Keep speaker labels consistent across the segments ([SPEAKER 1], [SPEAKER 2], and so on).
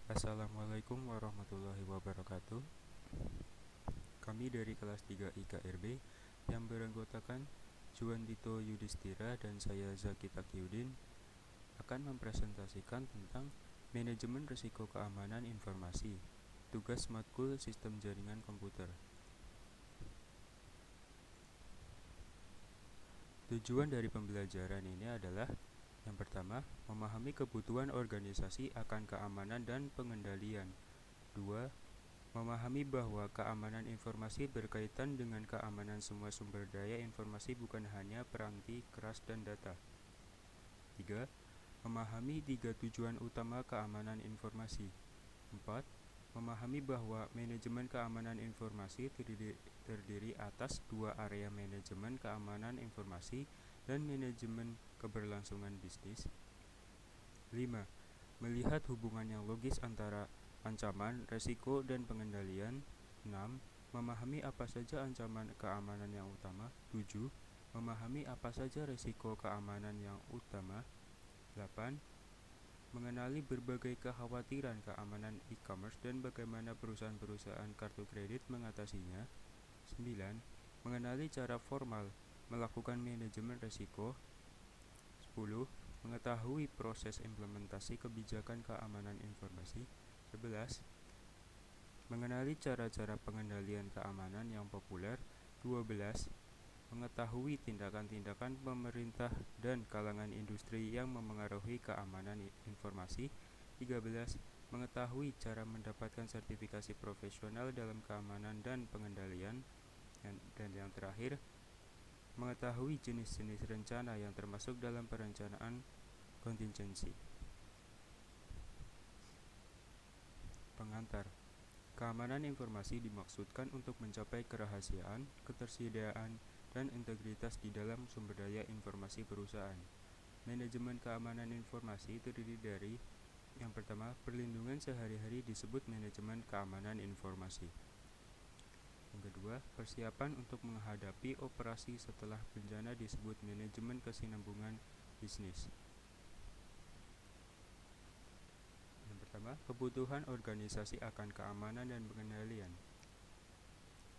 [SPEAKER 1] Assalamualaikum warahmatullahi wabarakatuh. Kami dari kelas 3 IKRB yang beranggotakan Juan Tito Yudhistira dan saya Zaki Takyudin akan mempresentasikan tentang manajemen risiko keamanan informasi, tugas matkul sistem jaringan komputer. Tujuan dari pembelajaran ini adalah yang pertama, memahami kebutuhan organisasi akan keamanan dan pengendalian. 2. Memahami bahwa keamanan informasi berkaitan dengan keamanan semua sumber daya informasi bukan hanya peranti keras dan data. 3. Memahami 3 tujuan utama keamanan informasi. 4. Memahami bahwa manajemen keamanan informasi terdiri atas 2 area manajemen keamanan informasi dan manajemen keberlangsungan bisnis. 5. Melihat hubungan yang logis antara ancaman, resiko, dan pengendalian. 6. Memahami apa saja ancaman keamanan yang utama. 7. Memahami apa saja resiko keamanan yang utama. 8. Mengenali berbagai kekhawatiran keamanan e-commerce dan bagaimana perusahaan-perusahaan kartu kredit mengatasinya. 9. Mengenali cara formal melakukan manajemen resiko. 10. Mengetahui proses implementasi kebijakan keamanan informasi. 11. Mengenali cara-cara pengendalian keamanan yang populer. 12. Mengetahui tindakan-tindakan pemerintah dan kalangan industri yang memengaruhi keamanan informasi. 13. Mengetahui cara mendapatkan sertifikasi profesional dalam keamanan dan pengendalian. Dan yang terakhir, mengetahui jenis-jenis rencana yang termasuk dalam perencanaan kontingensi. Pengantar. Keamanan informasi dimaksudkan untuk mencapai kerahasiaan, ketersediaan, dan integritas di dalam sumber daya informasi perusahaan. Manajemen keamanan informasi terdiri dari yang pertama, perlindungan sehari-hari disebut manajemen keamanan informasi. Yang kedua, persiapan untuk menghadapi operasi setelah bencana disebut manajemen kesinambungan bisnis. Yang pertama, kebutuhan organisasi akan keamanan dan pengendalian.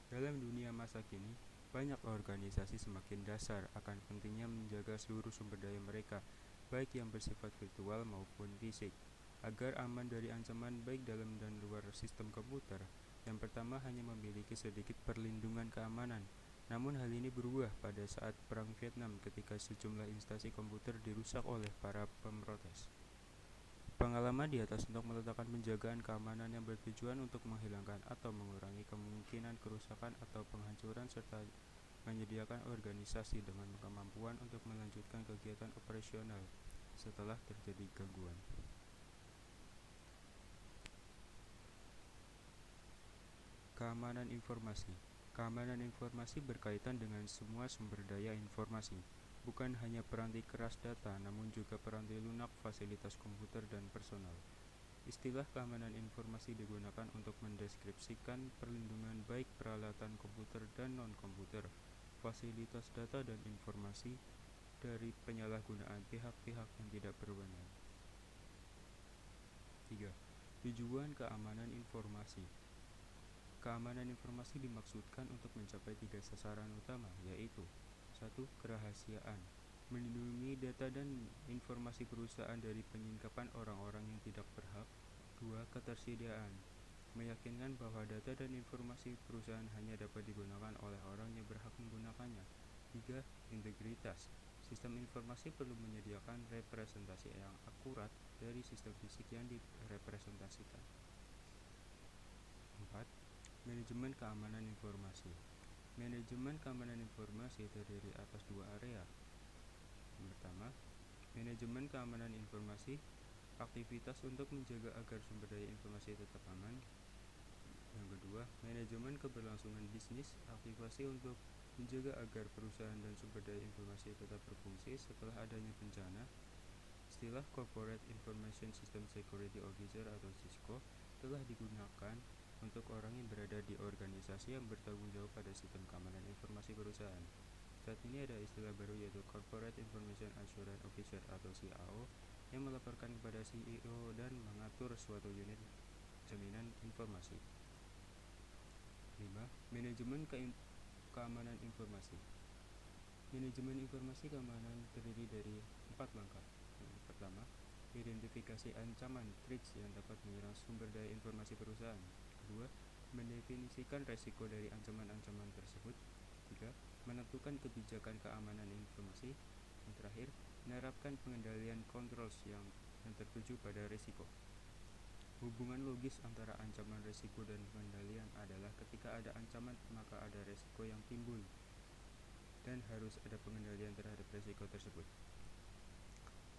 [SPEAKER 1] Dalam dunia masa kini, banyak organisasi semakin dasar akan pentingnya menjaga seluruh sumber daya mereka, baik yang bersifat virtual maupun fisik, agar aman dari ancaman baik dalam dan luar sistem komputer. Yang pertama hanya memiliki sedikit perlindungan keamanan, namun hal ini berubah pada saat Perang Vietnam ketika sejumlah instansi komputer dirusak oleh para pemrotes. Pengalaman di atas untuk meletakkan penjagaan keamanan yang bertujuan untuk menghilangkan atau mengurangi kemungkinan kerusakan atau penghancuran serta menyediakan organisasi dengan kemampuan untuk melanjutkan kegiatan operasional setelah terjadi gangguan. Keamanan informasi. Keamanan informasi berkaitan dengan semua sumber daya informasi, bukan hanya peranti keras data, namun juga peranti lunak, fasilitas komputer, dan personal. Istilah keamanan informasi digunakan untuk mendeskripsikan perlindungan baik peralatan komputer dan non-komputer, fasilitas data dan informasi dari penyalahgunaan pihak-pihak yang tidak berwenang. 3. Tujuan keamanan informasi. Keamanan informasi dimaksudkan untuk mencapai 3 sasaran utama, yaitu 1. Kerahasiaan, melindungi data dan informasi perusahaan dari penyingkapan orang-orang yang tidak berhak. 2. Ketersediaan, meyakinkan bahwa data dan informasi perusahaan hanya dapat digunakan oleh orang yang berhak menggunakannya. 3. Integritas, sistem informasi perlu menyediakan representasi yang akurat dari sistem fisik yang direpresentasikan. 4. Manajemen keamanan informasi. Manajemen keamanan informasi terdiri atas 2 area. Yang pertama, manajemen keamanan informasi, aktivitas untuk menjaga agar sumber daya informasi tetap aman. Yang kedua, manajemen keberlangsungan bisnis, aktivasi untuk menjaga agar perusahaan dan sumber daya informasi tetap berfungsi setelah adanya bencana. Istilah Corporate Information System Security Officer atau CISCO telah digunakan untuk orang yang berada di organisasi yang bertanggung jawab pada sistem keamanan informasi perusahaan. Saat ini ada istilah baru yaitu Corporate Information Assurance Officer atau CAO yang melaporkan kepada CEO dan mengatur suatu unit jaminan informasi. 5. Manajemen keamanan informasi. Manajemen informasi keamanan terdiri dari 4 langkah. Yang pertama, identifikasi ancaman threats yang dapat menyerang sumber daya informasi perusahaan. Kedua, mendefinisikan resiko dari ancaman-ancaman tersebut. 3. Menentukan kebijakan keamanan informasi. Yang terakhir, menerapkan pengendalian controls yang tertuju pada risiko. Hubungan logis antara ancaman risiko dan pengendalian adalah ketika ada ancaman maka ada risiko yang timbul dan harus ada pengendalian terhadap risiko tersebut.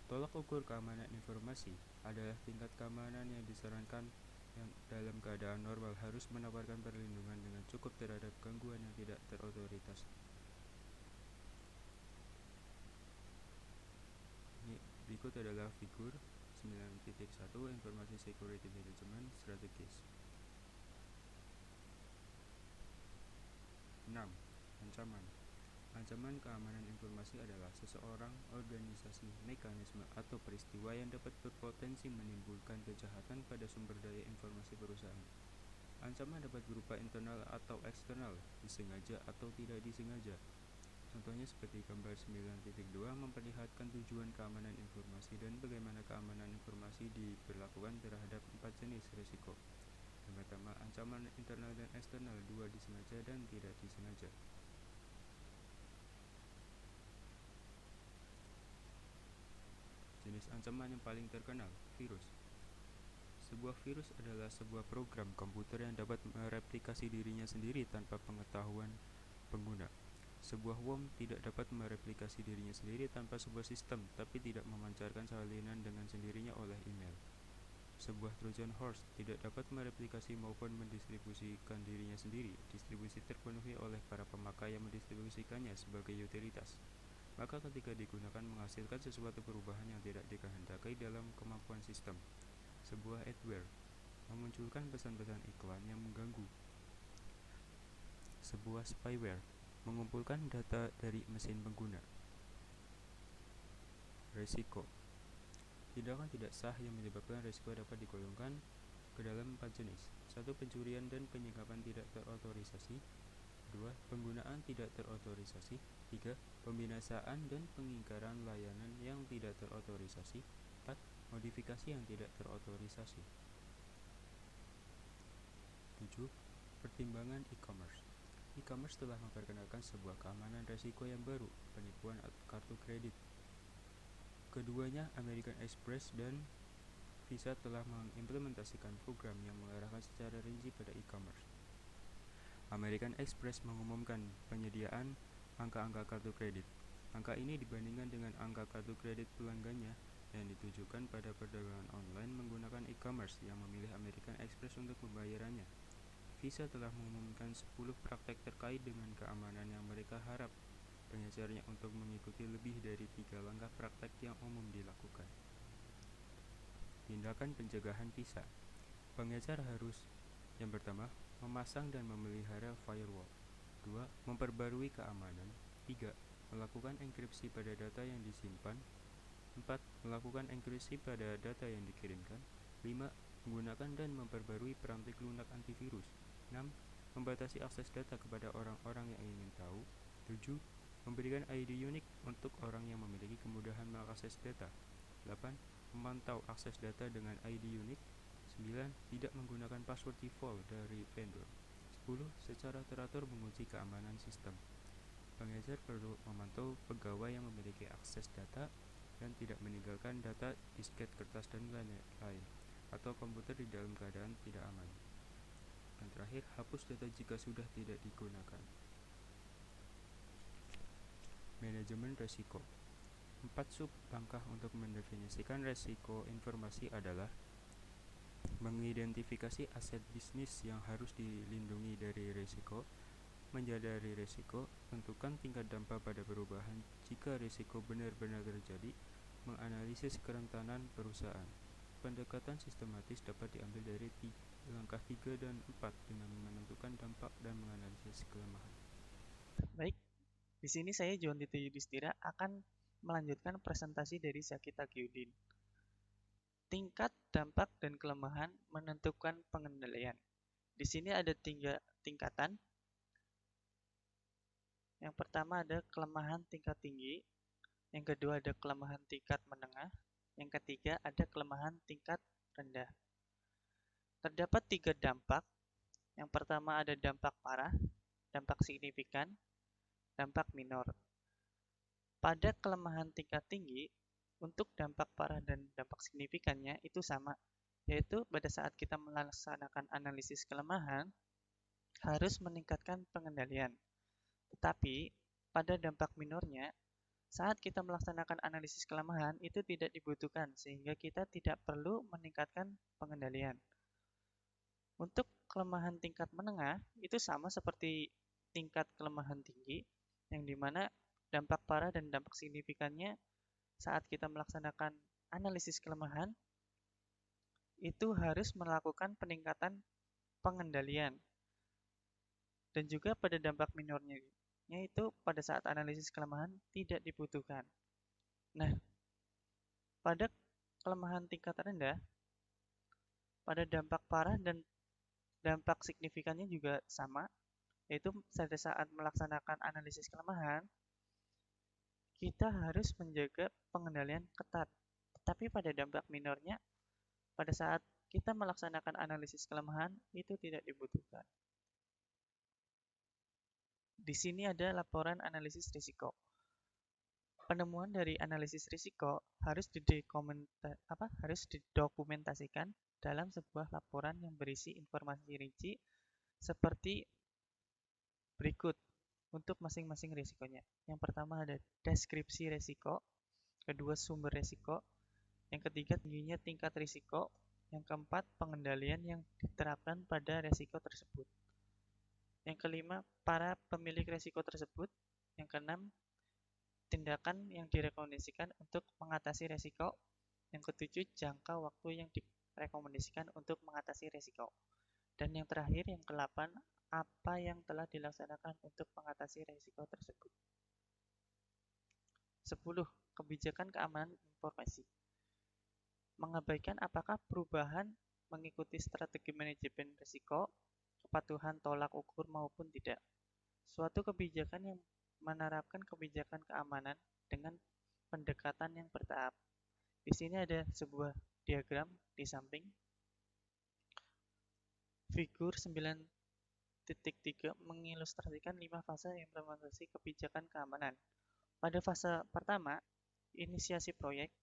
[SPEAKER 1] Tolak ukur keamanan informasi adalah tingkat keamanan yang disarankan yang dalam keadaan normal harus menawarkan perlindungan dengan cukup terhadap gangguan yang tidak terotoritas. Berikut adalah figur 9.1 Informasi Security Management Strategies. 6. Ancaman. Ancaman keamanan informasi adalah seseorang, organisasi, mekanisme, atau peristiwa yang dapat berpotensi menimbulkan kejahatan pada sumber daya informasi perusahaan. Ancaman dapat berupa internal atau eksternal, disengaja atau tidak disengaja. Contohnya seperti gambar 9.2 memperlihatkan tujuan keamanan informasi dan bagaimana keamanan informasi diberlakukan terhadap 4 jenis risiko. Yang pertama, ancaman internal dan eksternal, 2 disengaja dan tidak disengaja. Jenis ancaman yang paling terkenal, virus. Sebuah virus adalah sebuah program komputer yang dapat mereplikasi dirinya sendiri tanpa pengetahuan pengguna. Sebuah worm tidak dapat mereplikasi dirinya sendiri tanpa sebuah sistem, tapi tidak memancarkan salinan dengan sendirinya oleh email. Sebuah Trojan horse tidak dapat mereplikasi maupun mendistribusikan dirinya sendiri. Distribusi terpenuhi oleh para pemakai yang mendistribusikannya sebagai utilitas. Maka ketika digunakan menghasilkan sesuatu perubahan yang tidak dikehendaki dalam kemampuan sistem. Sebuah adware memunculkan pesan-pesan iklan yang mengganggu. Sebuah spyware mengumpulkan data dari mesin pengguna. Risiko. Tindakan tidak sah yang menyebabkan risiko dapat digolongkan ke dalam 4 jenis. 1. Pencurian dan penyingkapan tidak terotorisasi. 2. Penggunaan tidak terotorisasi. 3. Pembinasaan dan pengingkaran layanan yang tidak terotorisasi. 4. Modifikasi yang tidak terotorisasi. 7. Pertimbangan e-commerce. E-commerce telah memperkenalkan sebuah keamanan risiko yang baru, penipuan kartu kredit. Keduanya, American Express dan Visa, telah mengimplementasikan program yang mengarahkan secara rinci pada e-commerce. American Express mengumumkan penyediaan angka-angka kartu kredit. Angka ini dibandingkan dengan angka kartu kredit pelanggannya yang ditujukan pada perdagangan online menggunakan e-commerce yang memilih American Express untuk pembayarannya. Visa telah mengumumkan 10 praktek terkait dengan keamanan yang mereka harap pengecarnya untuk mengikuti lebih dari 3 langkah praktek yang umum dilakukan. Tindakan pencegahan Visa. Pengecar harus: yang pertama, memasang dan memelihara firewall. 2. Memperbarui keamanan. 3. Melakukan enkripsi pada data yang disimpan. 4. Melakukan enkripsi pada data yang dikirimkan. 5. Menggunakan dan memperbarui perangkat lunak antivirus. 6. Membatasi akses data kepada orang-orang yang ingin tahu. 7. Memberikan ID unik untuk orang yang memiliki kemudahan mengakses data. 8. Memantau akses data dengan ID unik. 9. Tidak menggunakan password default dari vendor. 10. Secara teratur mengunci keamanan sistem. Pengecar perlu memantau pegawai yang memiliki akses data dan tidak meninggalkan data disket, kertas, dan lain-lain, atau komputer di dalam keadaan tidak aman. Dan terakhir, hapus data jika sudah tidak digunakan. Manajemen risiko. 4 sub langkah untuk mendefinisikan risiko informasi adalah: mengidentifikasi aset bisnis yang harus dilindungi dari risiko, menyadari risiko, tentukan tingkat dampak pada perubahan jika risiko benar-benar terjadi, menganalisis kerentanan perusahaan. Pendekatan sistematis dapat diambil dari langkah 3 dan 4 dengan menentukan dampak dan menganalisis kelemahan.
[SPEAKER 2] Baik, di sini saya John Tito Yudhistira akan melanjutkan presentasi dari Zaki Taqiyuddin. tingkat, dampak, dan kelemahan menentukan pengendalian. Di sini ada 3 tingkatan. Yang pertama ada kelemahan tingkat tinggi, yang kedua ada kelemahan tingkat menengah, yang ketiga ada kelemahan tingkat rendah. Terdapat 3 dampak. Yang pertama ada dampak parah, dampak signifikan, dampak minor. Pada kelemahan tingkat tinggi, untuk dampak parah dan dampak signifikannya itu sama, yaitu pada saat kita melaksanakan analisis kelemahan, harus meningkatkan pengendalian. Tetapi, pada dampak minornya, saat kita melaksanakan analisis kelemahan, itu tidak dibutuhkan, sehingga kita tidak perlu meningkatkan pengendalian. Untuk kelemahan tingkat menengah, itu sama seperti tingkat kelemahan tinggi, yang dimana dampak parah dan dampak signifikannya saat kita melaksanakan analisis kelemahan, itu harus melakukan peningkatan pengendalian. Dan juga pada dampak minornya, itu pada saat analisis kelemahan tidak dibutuhkan. Nah, pada kelemahan tingkat rendah, pada dampak parah dan dampak signifikannya juga sama, yaitu pada saat melaksanakan analisis kelemahan, kita harus menjaga pengendalian ketat. Tetapi pada dampak minornya, pada saat kita melaksanakan analisis kelemahan, itu tidak dibutuhkan. Di sini ada laporan analisis risiko. Penemuan dari analisis risiko harus didokumentasikan dalam sebuah laporan yang berisi informasi rinci seperti berikut untuk masing-masing risikonya. Yang pertama ada deskripsi risiko, kedua sumber risiko, yang ketiga tingginya tingkat risiko, yang keempat pengendalian yang diterapkan pada risiko tersebut. Yang kelima, para pemilik risiko tersebut. Yang keenam, tindakan yang direkomendasikan untuk mengatasi risiko. Yang ketujuh, jangka waktu yang direkomendasikan untuk mengatasi risiko. Dan yang terakhir, yang ke-8, apa yang telah dilaksanakan untuk mengatasi risiko tersebut. 10. Kebijakan keamanan informasi. Mengabaikan apakah perubahan mengikuti strategi manajemen risiko, kepatuhan tolak ukur maupun tidak. Suatu kebijakan yang menerapkan kebijakan keamanan dengan pendekatan yang bertahap. Di sini ada sebuah diagram di samping. Figur 9.3 mengilustrasikan 5 fase implementasi kebijakan keamanan. Pada fase pertama, inisiasi proyek,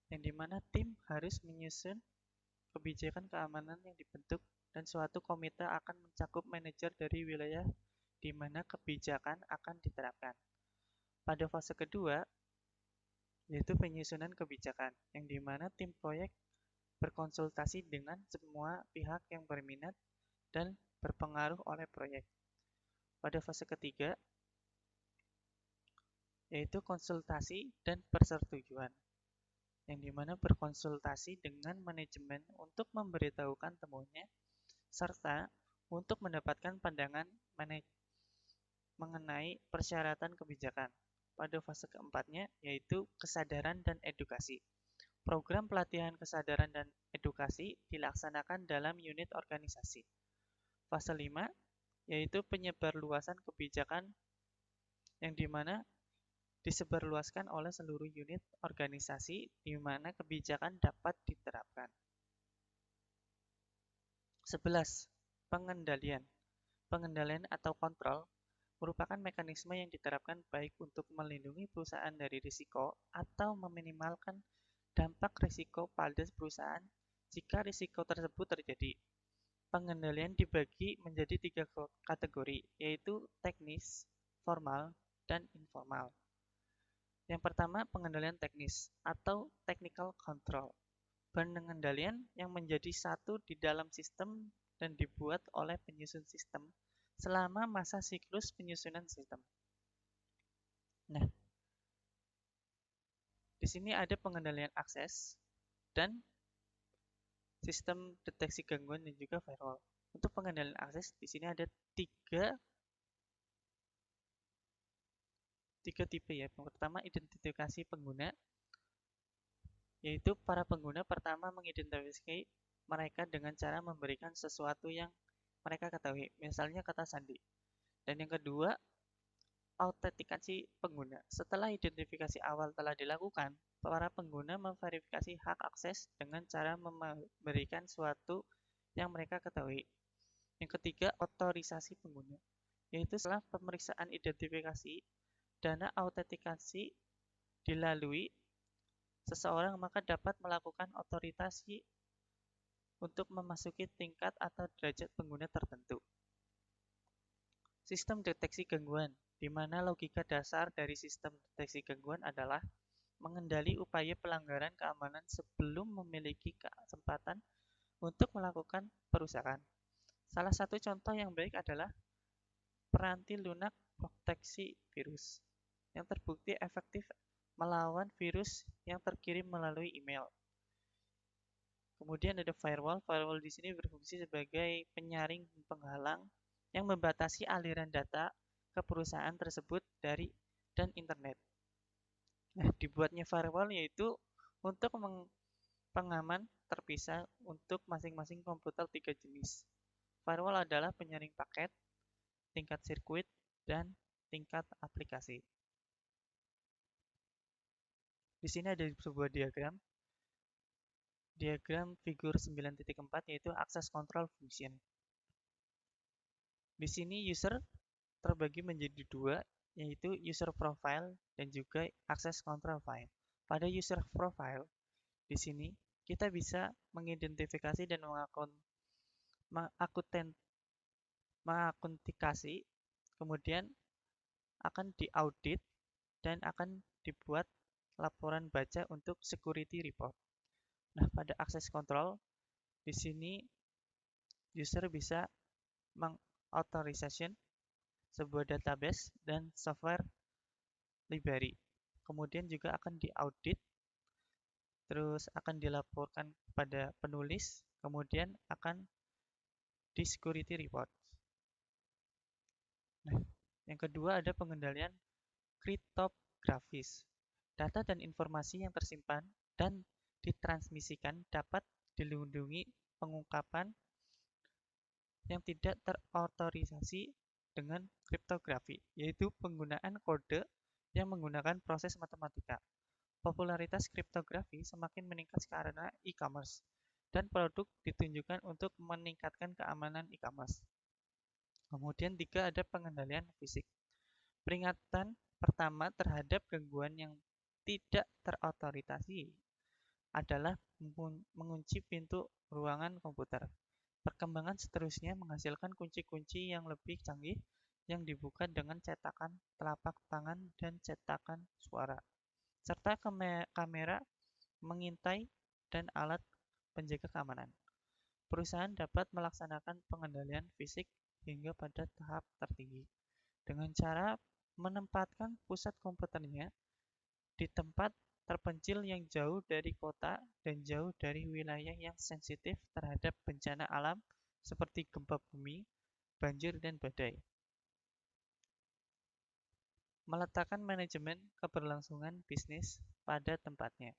[SPEAKER 2] yang dimana tim harus menyusun kebijakan keamanan yang dibentuk dan suatu komite akan mencakup manajer dari wilayah di mana kebijakan akan diterapkan. Pada fase kedua, yaitu penyusunan kebijakan, yang dimana tim proyek berkonsultasi dengan semua pihak yang berminat dan berpengaruh oleh proyek. Pada fase ketiga, yaitu konsultasi dan persetujuan, yang dimana berkonsultasi dengan manajemen untuk memberitahukan temuannya, serta untuk mendapatkan pandangan mengenai persyaratan kebijakan. Pada fase keempatnya, yaitu kesadaran dan edukasi. Program pelatihan kesadaran dan edukasi dilaksanakan dalam unit organisasi. Fase 5, yaitu penyebarluasan kebijakan, yang dimana disebarluaskan oleh seluruh unit organisasi di mana kebijakan dapat diterapkan. 11. Pengendalian. Pengendalian atau kontrol merupakan mekanisme yang diterapkan baik untuk melindungi perusahaan dari risiko atau meminimalkan dampak risiko pada perusahaan jika risiko tersebut terjadi. Pengendalian dibagi menjadi 3 kategori, yaitu teknis, formal, dan informal. Yang pertama, pengendalian teknis atau technical control. Pengendalian yang menjadi satu di dalam sistem dan dibuat oleh penyusun sistem selama masa siklus penyusunan sistem. Nah, di sini ada pengendalian akses dan sistem deteksi gangguan dan juga firewall. Untuk pengendalian akses, di sini ada tiga tipe ya. Yang pertama, identifikasi pengguna, yaitu para pengguna pertama mengidentifikasi mereka dengan cara memberikan sesuatu yang mereka ketahui, misalnya kata sandi. Dan yang kedua, autentikasi pengguna. Setelah identifikasi awal telah dilakukan, para pengguna memverifikasi hak akses dengan cara memberikan sesuatu yang mereka ketahui. Yang ketiga, otorisasi pengguna, yaitu setelah pemeriksaan identifikasi, dana autentikasi dilalui seseorang, maka dapat melakukan otorisasi untuk memasuki tingkat atau derajat pengguna tertentu. Sistem deteksi gangguan, di mana logika dasar dari sistem deteksi gangguan adalah mengendali upaya pelanggaran keamanan sebelum memiliki kesempatan untuk melakukan perusakan. Salah satu contoh yang baik adalah peranti lunak proteksi virus, yang terbukti efektif melawan virus yang terkirim melalui email. Kemudian ada firewall. Firewall di sini berfungsi sebagai penyaring penghalang yang membatasi aliran data ke perusahaan tersebut dari dan internet. Nah, dibuatnya firewall yaitu untuk pengaman terpisah untuk masing-masing komputer 3 jenis. Firewall adalah penyaring paket, tingkat sirkuit, dan tingkat aplikasi. Di sini ada sebuah diagram figur 9.4 yaitu access control function. Di sini user terbagi menjadi dua, yaitu user profile dan juga access control file. Pada user profile, di sini kita bisa mengidentifikasi dan mengakuntikasi, kemudian akan diaudit dan akan dibuat laporan baca untuk security report. Nah, pada access control, di sini user bisa mengauthorization sebuah database dan software library. Kemudian juga akan diaudit, terus akan dilaporkan kepada penulis, kemudian akan di security report. Nah, yang kedua ada pengendalian kriptografis. Data dan informasi yang tersimpan dan ditransmisikan dapat dilindungi pengungkapan yang tidak terautorisasi dengan kriptografi, yaitu penggunaan kode yang menggunakan proses matematika. Popularitas kriptografi semakin meningkat karena e-commerce, dan produk ditunjukkan untuk meningkatkan keamanan e-commerce. Kemudian tiga, ada pengendalian fisik. Peringatan pertama terhadap gangguan yang tidak terautorisasi adalah mengunci pintu ruangan komputer. Perkembangan seterusnya menghasilkan kunci-kunci yang lebih canggih yang dibuka dengan cetakan telapak tangan dan cetakan suara, serta kamera mengintai dan alat penjaga keamanan. Perusahaan dapat melaksanakan pengendalian fisik hingga pada tahap tertinggi dengan cara menempatkan pusat komputernya di tempat terpencil yang jauh dari kota dan jauh dari wilayah yang sensitif terhadap bencana alam seperti gempa bumi, banjir, dan badai. Meletakkan manajemen keberlangsungan bisnis pada tempatnya.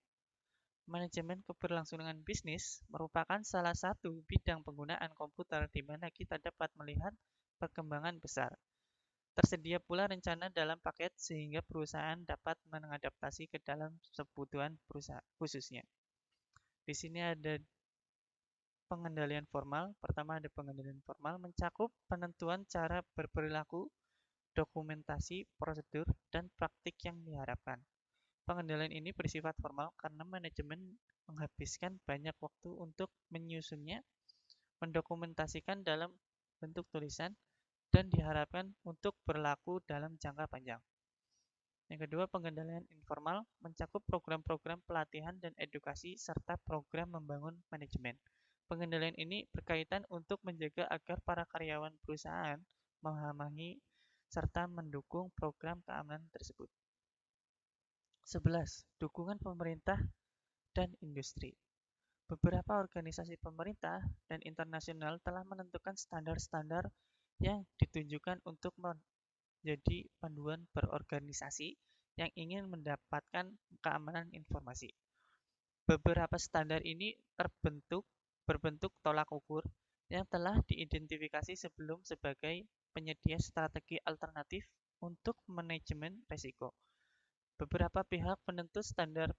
[SPEAKER 2] Manajemen keberlangsungan bisnis merupakan salah satu bidang penggunaan komputer di mana kita dapat melihat perkembangan besar. Tersedia pula rencana dalam paket sehingga perusahaan dapat mengadaptasi ke dalam kebutuhan khususnya. Di sini ada pengendalian formal. Pertama ada pengendalian formal mencakup penentuan cara berperilaku, dokumentasi, prosedur, dan praktik yang diharapkan. Pengendalian ini bersifat formal karena manajemen menghabiskan banyak waktu untuk menyusunnya, mendokumentasikan dalam bentuk tulisan, dan diharapkan untuk berlaku dalam jangka panjang. Yang kedua, pengendalian informal mencakup program-program pelatihan dan edukasi serta program membangun manajemen. Pengendalian ini berkaitan untuk menjaga agar para karyawan perusahaan memahami serta mendukung program keamanan tersebut. 11. Dukungan pemerintah dan industri. Beberapa organisasi pemerintah dan internasional telah menentukan standar-standar yang ditunjukkan untuk menjadi panduan berorganisasi yang ingin mendapatkan keamanan informasi. Beberapa standar ini berbentuk tolak ukur yang telah diidentifikasi sebelum sebagai penyedia strategi alternatif untuk manajemen risiko. Beberapa pihak penentu standar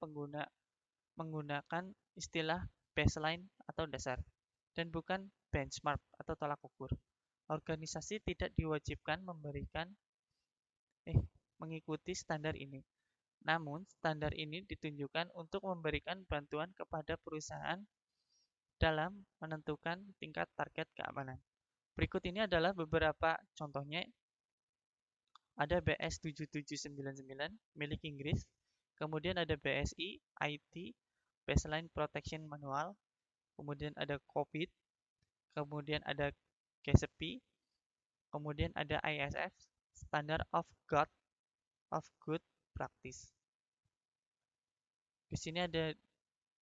[SPEAKER 2] menggunakan istilah baseline atau dasar, dan bukan benchmark atau tolak ukur. Organisasi tidak diwajibkan mengikuti standar ini. Namun, standar ini ditunjukkan untuk memberikan bantuan kepada perusahaan dalam menentukan tingkat target keamanan. Berikut ini adalah beberapa contohnya. Ada BS 7799 milik Inggris, kemudian ada BSI IT Baseline Protection Manual, kemudian ada COVID, kemudian ada GSP, kemudian ada ISF Standard of Good Practice. Di sini ada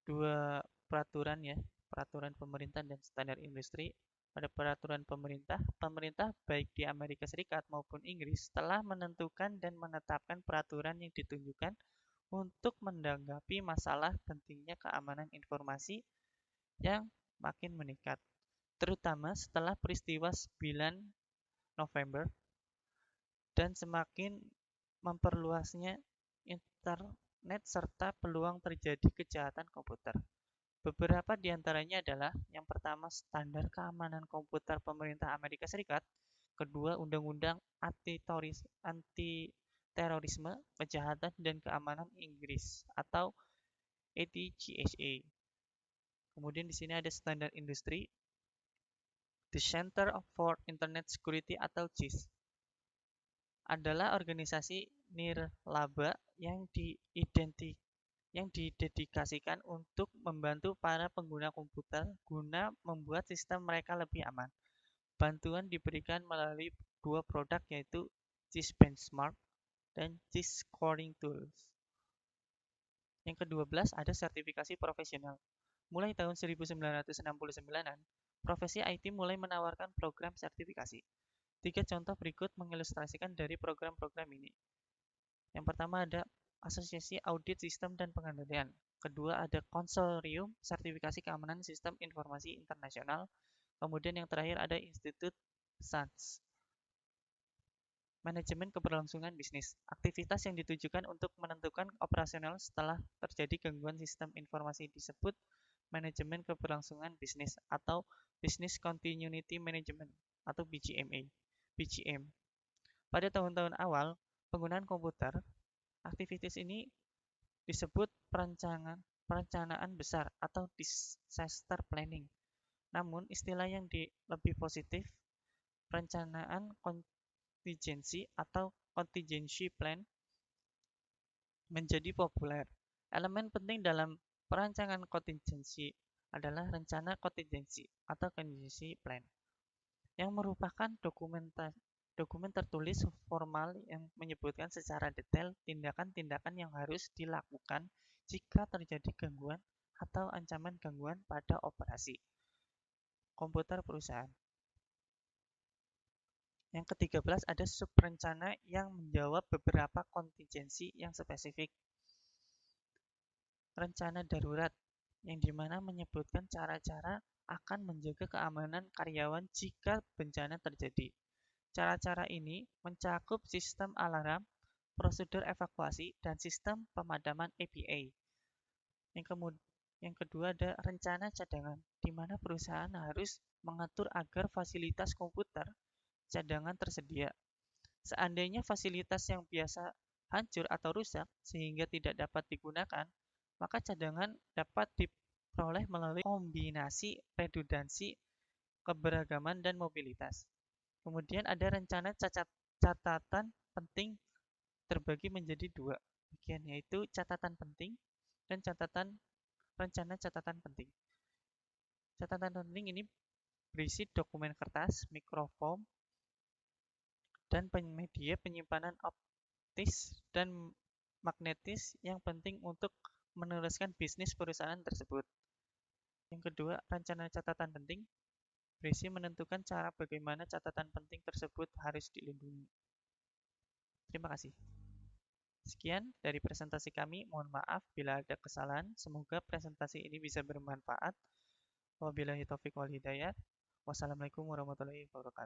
[SPEAKER 2] dua peraturan ya, peraturan pemerintah dan standar industri. Pada peraturan pemerintah baik di Amerika Serikat maupun Inggris telah menentukan dan menetapkan peraturan yang ditunjukkan untuk menanggapi masalah pentingnya keamanan informasi yang makin meningkat, terutama setelah peristiwa 9 November dan semakin memperluasnya internet serta peluang terjadi kejahatan komputer. Beberapa di antaranya adalah yang pertama Standar Keamanan Komputer Pemerintah Amerika Serikat, kedua Undang-Undang Anti-Terorisme, Kejahatan dan Keamanan Inggris atau ATGSA. Kemudian di sini ada standar industri, The Center for Internet Security atau CIS adalah organisasi nirlaba yang didedikasikan untuk membantu para pengguna komputer guna membuat sistem mereka lebih aman. Bantuan diberikan melalui dua produk yaitu CIS Benchmark dan CIS Scoring Tools. Yang ke-12 ada sertifikasi profesional. Mulai tahun 1969-an, profesi IT mulai menawarkan program sertifikasi. 3 contoh berikut mengilustrasikan dari program-program ini. Yang pertama ada Asosiasi Audit Sistem dan Pengendalian. Kedua ada Konsorium Sertifikasi Keamanan Sistem Informasi Internasional. Kemudian yang terakhir ada Institut SANS. Manajemen keberlangsungan bisnis. Aktivitas yang ditujukan untuk menentukan operasional setelah terjadi gangguan sistem informasi disebut manajemen keberlangsungan bisnis atau Business Continuity Management atau BGM. Pada tahun-tahun awal penggunaan komputer, aktivitas ini disebut perencanaan besar atau disaster planning. Namun, istilah yang lebih positif, perencanaan kontingensi atau contingency plan, menjadi populer. Elemen penting dalam perancangan kontingensi adalah rencana kontingensi atau contingency plan, yang merupakan dokumen tertulis formal yang menyebutkan secara detail tindakan-tindakan yang harus dilakukan jika terjadi gangguan atau ancaman gangguan pada operasi komputer perusahaan. Yang ke-13 ada subrencana yang menjawab beberapa kontingensi yang spesifik. Rencana darurat yang dimana menyebutkan cara-cara akan menjaga keamanan karyawan jika bencana terjadi. Cara-cara ini mencakup sistem alarm, prosedur evakuasi, dan sistem pemadaman APA. Yang kedua ada rencana cadangan, di mana perusahaan harus mengatur agar fasilitas komputer cadangan tersedia. Seandainya fasilitas yang biasa hancur atau rusak sehingga tidak dapat digunakan, maka cadangan dapat diperoleh melalui kombinasi redundansi, keberagaman, dan mobilitas. Kemudian ada rencana catatan penting terbagi menjadi dua bagian, yaitu catatan penting dan rencana catatan penting. Catatan penting ini berisi dokumen kertas, mikrofilm, dan media penyimpanan optis dan magnetis yang penting untuk meneruskan bisnis perusahaan tersebut. Yang kedua, rencana catatan penting berisi menentukan cara bagaimana catatan penting tersebut harus dilindungi. Terima kasih. Sekian dari presentasi kami. Mohon maaf bila ada kesalahan. Semoga presentasi ini bisa bermanfaat. Wabillahi taufiq wal hidayah. Wassalamualaikum warahmatullahi wabarakatuh.